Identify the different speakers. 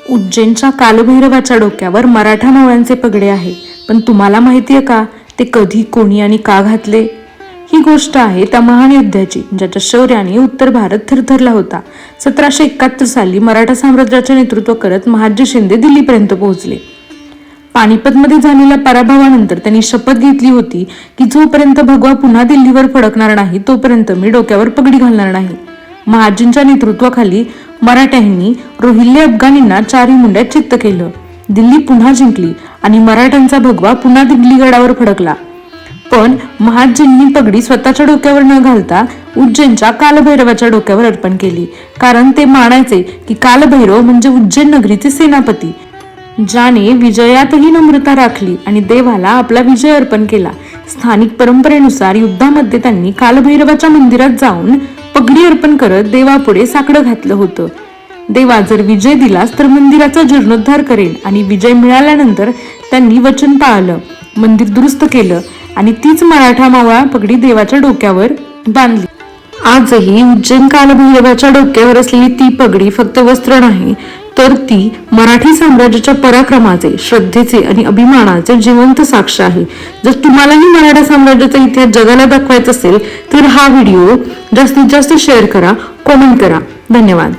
Speaker 1: उज्जैनच्या कालभैरवाच्या डोक्यावर मराठा मावळ्यांचे पगडे आहे. पण तुम्हाला माहितीये का ते कधी, कोणी आणि का घातले? ही गोष्ट आहे त्या महान योद्ध्याची, ज्याच्या शौर्याने उत्तर भारत थरथरला होता. 1771 साली मराठा साम्राज्याचे नेतृत्व करत महादजी शिंदे दिल्लीपर्यंत पोहोचले. पानिपतमध्ये झालेल्या पराभवानंतर त्यांनी शपथ घेतली होती की जोपर्यंत भगवा पुन्हा दिल्लीवर फडकणार नाही तोपर्यंत मी डोक्यावर पगडी घालणार नाही. महादजींच्या नेतृत्वाखाली मराठ्यांनी रोहिल्ले अफगाणींना चारी मुंड्यात चित्त केलं. दिल्ली पुन्हा जिंकली आणि मराठ्यांचा भगवा पुन्हा दिल्लीगडावर फडकला. पण महादजींनी पगडी स्वतःच्या डोक्यावर न घालता उज्जैनच्या कालभैरवाच्या डोक्यावर अर्पण केली, कारण ते मानायचे की कालभैरव म्हणजे उज्जैन नगरीचे सेनापती, ज्याने विजयातही नम्रता राखली आणि देवाला आपला विजय अर्पण केला. स्थानिक परंपरेनुसार युद्धामध्ये त्यांनी कालभैरवाच्या मंदिरात जाऊन पगडी अर्पण करत देवापुढे साकडं घातलं होतं. देवा जर विजय दिलास तर मंदिराचा जीर्णोद्धार करेन, आणि विजय मिळाल्यानंतर त्यांनी वचन पाळलं, मंदिर दुरुस्त केलं आणि तीच मराठा मावळा पगडी देवाच्या डोक्यावर बांधली. आजही उज्जैन कालभैरवाच्या डोक्यावर असलेली ती पगडी फक्त वस्त्र नाही, तर ती मराठी साम्राज्याच्या पराक्रमाचे, श्रद्धेचे आणि अभिमानाचे जिवंत साक्ष आहे. जर तुम्हालाही मराठा साम्राज्याचा इतिहास जगाला दाखवायचा असेल तर हा व्हिडिओ जास्तीत जास्त शेअर करा, कमेंट करा. धन्यवाद.